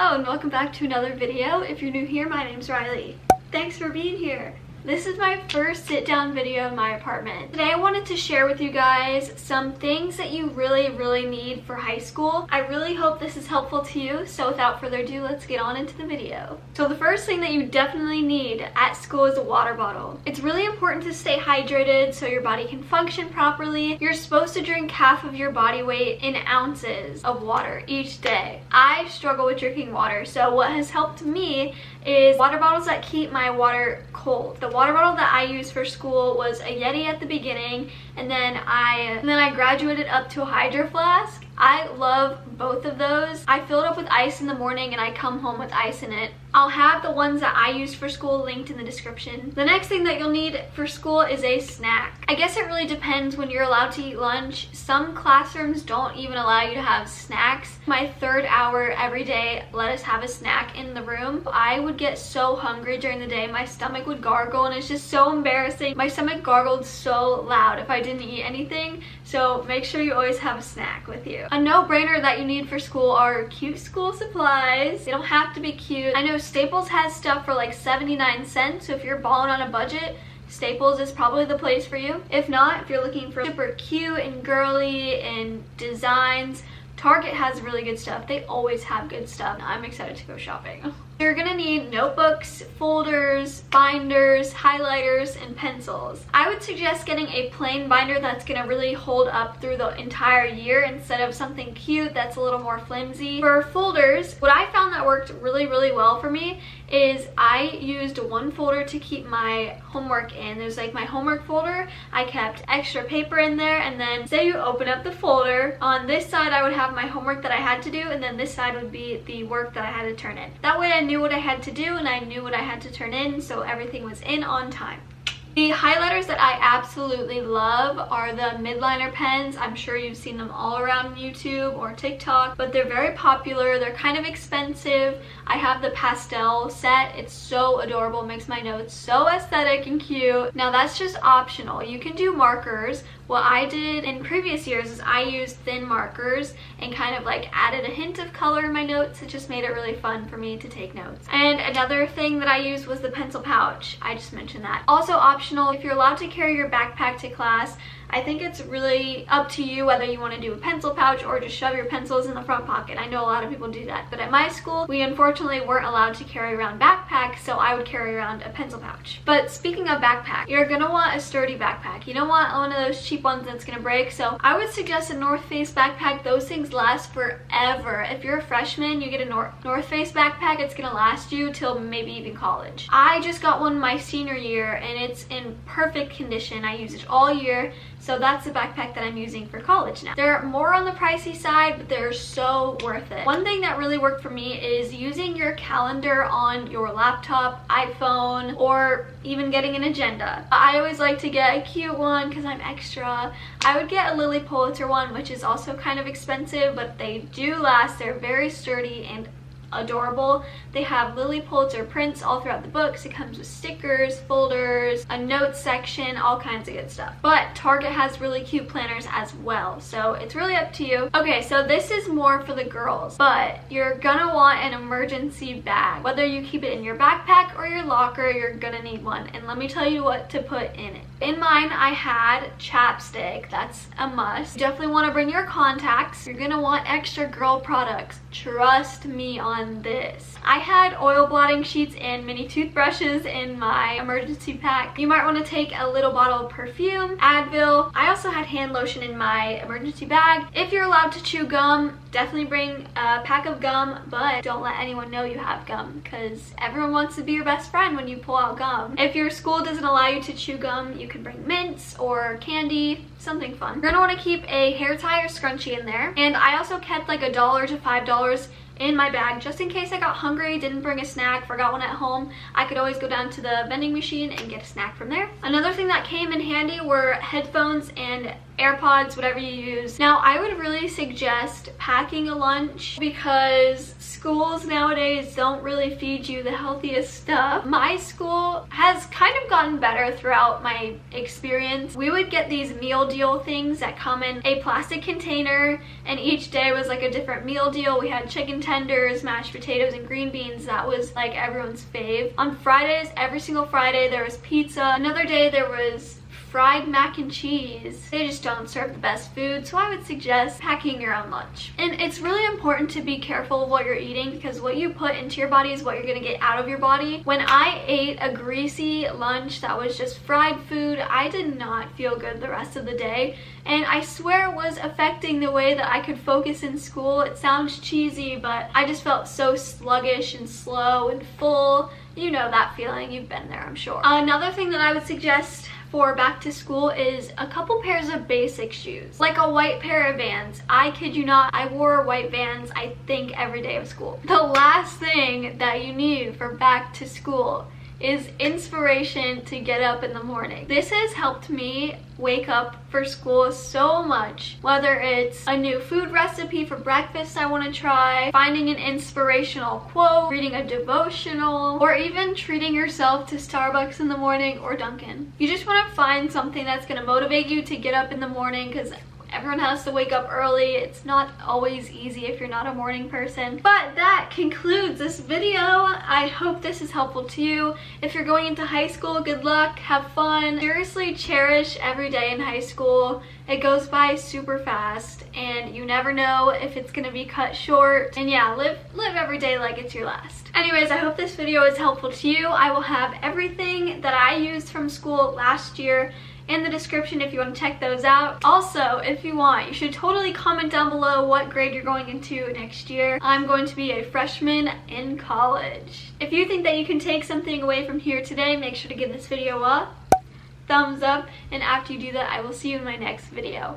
Hello and welcome back to another video. If you're new here, my name's Rylee. Thanks for being here. This is my first sit-down video in my apartment. Today I wanted to share with you guys some things that you really need for high school. I really hope this is helpful to you, so without further ado, let's get on into the video. So the first thing that you definitely need at school is a water bottle. It's really important to stay hydrated so your body can function properly. You're supposed to drink half of your body weight in ounces of water each day. I struggle with drinking water, so what has helped me is water bottles that keep my water cold. The water bottle that I used for school was a Yeti at the beginning, and then I graduated up to a Hydro Flask. I love both of those. I fill it up with ice in the morning and I come home with ice in it. I'll have the ones that I used for school linked in the description. The next thing that you'll need for school is a snack. I guess it really depends when you're allowed to eat lunch. Some classrooms don't even allow you to have snacks. My third hour every day let us have a snack in the room. I would get so hungry during the day. My stomach would gargle and it's just so embarrassing. My stomach gargled so loud if I didn't eat anything. So make sure you always have a snack with you. A no-brainer that you need for school are cute school supplies. They don't have to be cute. I know Staples has stuff for like 79 cents, so if you're balling on a budget, Staples is probably the place for you. If not, if you're looking for super cute and girly and designs, Target has really good stuff. They always have good stuff. I'm excited to go shopping. You're gonna need notebooks, folders, binders, highlighters, and pencils. I would suggest getting a plain binder that's gonna really hold up through the entire year instead of something cute that's a little more flimsy. For folders, what I found that worked really well for me is I used one folder to keep my homework in. There's like my homework folder. I kept extra paper in there, and then say you open up the folder. On this side I would have my homework that I had to do, and then this side would be the work that I had to turn in. That way I knew what I had to do and I knew what I had to turn in, so everything was in on time. The highlighters that I absolutely love are the Midliner Pens. I'm sure you've seen them all around YouTube or TikTok, but they're very popular. They're kind of expensive. I have the pastel set. It's so adorable. It makes my notes so aesthetic and cute. Now that's just optional. You can do markers. What I did in previous years is I used thin markers and kind of like added a hint of color in my notes. It just made it really fun for me to take notes. And another thing that I used was the pencil pouch. I just mentioned that. Also optional, if you're allowed to carry your backpack to class, I think it's really up to you whether you want to do a pencil pouch or just shove your pencils in the front pocket. I know a lot of people do that, but at my school, we unfortunately weren't allowed to carry around backpacks, so I would carry around a pencil pouch. But speaking of backpack, you're gonna want a sturdy backpack. You don't want one of those cheap ones that's gonna break, so I would suggest a North Face backpack. Those things last forever. If you're a freshman, you get a North Face backpack, it's gonna last you till maybe even college. I just got one my senior year and it's in perfect condition. I use it all year. So that's the backpack that I'm using for college now. They're more on the pricey side, but they're so worth it. One thing that really worked for me is using your calendar on your laptop, iPhone, or even getting an agenda. I always like to get a cute one because I'm extra. I would get a Lily Pulitzer one, which is also kind of expensive, but they do last. They're very sturdy and adorable. They have Lily Pulitzer prints all throughout the books. It comes with stickers, folders, a notes section, all kinds of good stuff. But Target has really cute planners as well, so it's really up to you. Okay, so this is more for the girls, but you're gonna want an emergency bag. Whether you keep it in your backpack or your locker, you're gonna need one, and let me tell you what to put in it. In mine, I had Chapstick. That's a must. You definitely want to bring your contacts. You're gonna want extra girl products. Trust me on this. I had oil blotting sheets and mini toothbrushes in my emergency pack. You might want to take a little bottle of Perfume, Advil. I also had hand lotion in my emergency bag. If you're allowed to chew gum, definitely bring a pack of gum, but don't let anyone know you have gum because everyone wants to be your best friend when you pull out gum. If your school doesn't allow you to chew gum, you can bring mints or candy, something fun. You're gonna want to keep a hair tie or scrunchie in there, and I also kept like $1 to $5 in my bag just in case I got hungry, didn't bring a snack, forgot one at home. I could always go down to the vending machine and get a snack from there. Another thing that came in handy were headphones and Airpods, whatever you use. Now, I would really suggest packing a lunch because schools nowadays don't really feed you the healthiest stuff. My school has kind of gotten better throughout my experience. We would get these meal deal things that come in a plastic container, and each day was like a different meal deal. We had chicken tenders, mashed potatoes, and green beans. That was like everyone's fave. On Fridays, every single Friday, there was pizza. Another day there was fried mac and cheese. They just don't serve the best food, so I would suggest packing your own lunch. And it's really important to be careful of what you're eating, because what you put into your body is what you're gonna get out of your body. When I ate a greasy lunch that was just fried food, I did not feel good the rest of the day, and I swear it was affecting the way that I could focus in school. It sounds cheesy, but I just felt so sluggish and slow and full. You know that feeling, you've been there, I'm sure. Another thing that I would suggest for back to school is a couple pairs of basic shoes, like a white pair of Vans. I kid you not, I wore white Vans I think every day of school. The last thing that you need for back to school is inspiration to get up in the morning. This has helped me wake up for school so much. Whether it's a new food recipe for breakfast I want to try, finding an inspirational quote, reading a devotional, or even treating yourself to Starbucks in the morning or Dunkin'. You just want to find something that's going to motivate you to get up in the morning, because everyone has to wake up early. It's not always easy if you're not a morning person. But that concludes this video. I hope this is helpful to you. If you're going into high school, good luck, have fun. Seriously, cherish every day in high school. It goes by super fast, and you never know if it's gonna be cut short. And yeah, live every day like it's your last. Anyways, I hope this video is helpful to you. I will have everything that I used from school last year in the description if you want to check those out. Also, if you want, you should totally comment down below what grade you're going into next year. I'm going to be a freshman in college. If you think that you can take something away from here today, make sure to give this video a thumbs up, and after you do that, I will see you in my next video.